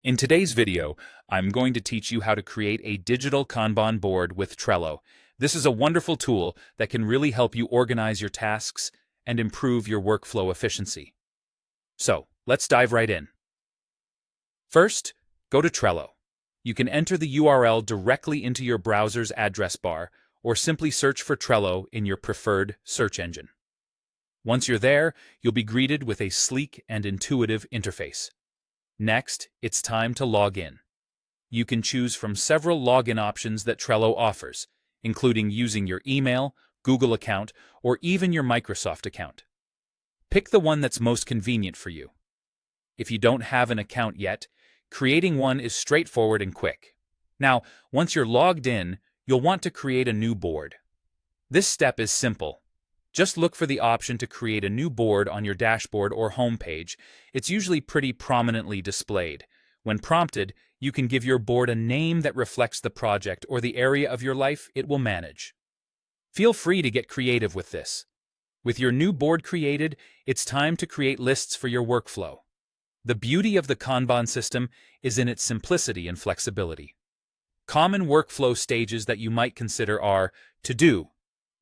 In today's video, I'm going to teach you how to create a digital Kanban board with Trello. This is a wonderful tool that can really help you organize your tasks and improve your workflow efficiency. So, let's dive right in. First, go to Trello. You can enter the URL directly into your browser's address bar or simply search for Trello in your preferred search engine. Once you're there, you'll be greeted with a sleek and intuitive interface. Next, it's time to log in. You can choose from several login options that Trello offers, including using your email, Google account, or even your Microsoft account. Pick the one that's most convenient for you. If you don't have an account yet, creating one is straightforward and quick. Now, once you're logged in, you'll want to create a new board. This step is simple. Just look for the option to create a new board on your dashboard or home page. It's usually pretty prominently displayed. When prompted, you can give your board a name that reflects the project or the area of your life it will manage. Feel free to get creative with this. With your new board created, it's time to create lists for your workflow. The beauty of the Kanban system is in its simplicity and flexibility. Common workflow stages that you might consider are to do,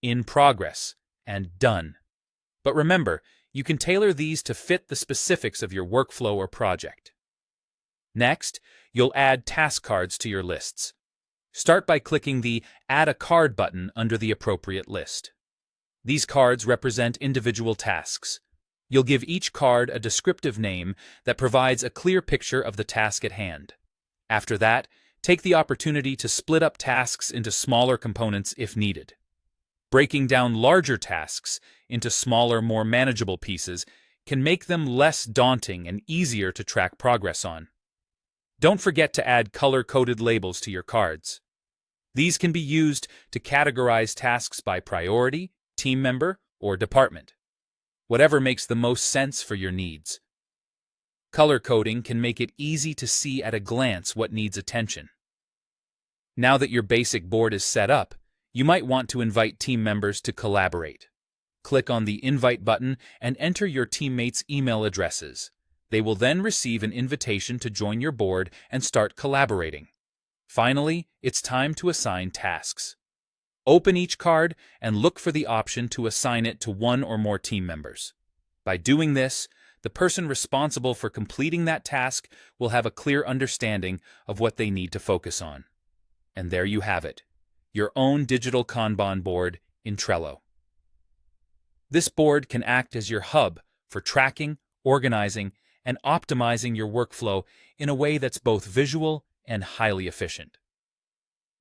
in progress, and done. But remember, you can tailor these to fit the specifics of your workflow or project. Next, you'll add task cards to your lists. Start by clicking the Add a Card button under the appropriate list. These cards represent individual tasks. You'll give each card a descriptive name that provides a clear picture of the task at hand. After that, take the opportunity to split up tasks into smaller components if needed. Breaking down larger tasks into smaller, more manageable pieces can make them less daunting and easier to track progress on. Don't forget to add color-coded labels to your cards. These can be used to categorize tasks by priority, team member, or department, whatever makes the most sense for your needs. Color coding can make it easy to see at a glance what needs attention. Now that your basic board is set up, you might want to invite team members to collaborate. Click on the Invite button and enter your teammates' email addresses. They will then receive an invitation to join your board and start collaborating. Finally, it's time to assign tasks. Open each card and look for the option to assign it to one or more team members. By doing this, the person responsible for completing that task will have a clear understanding of what they need to focus on. And there you have it, your own digital Kanban board in Trello. This board can act as your hub for tracking, organizing, and optimizing your workflow in a way that's both visual and highly efficient.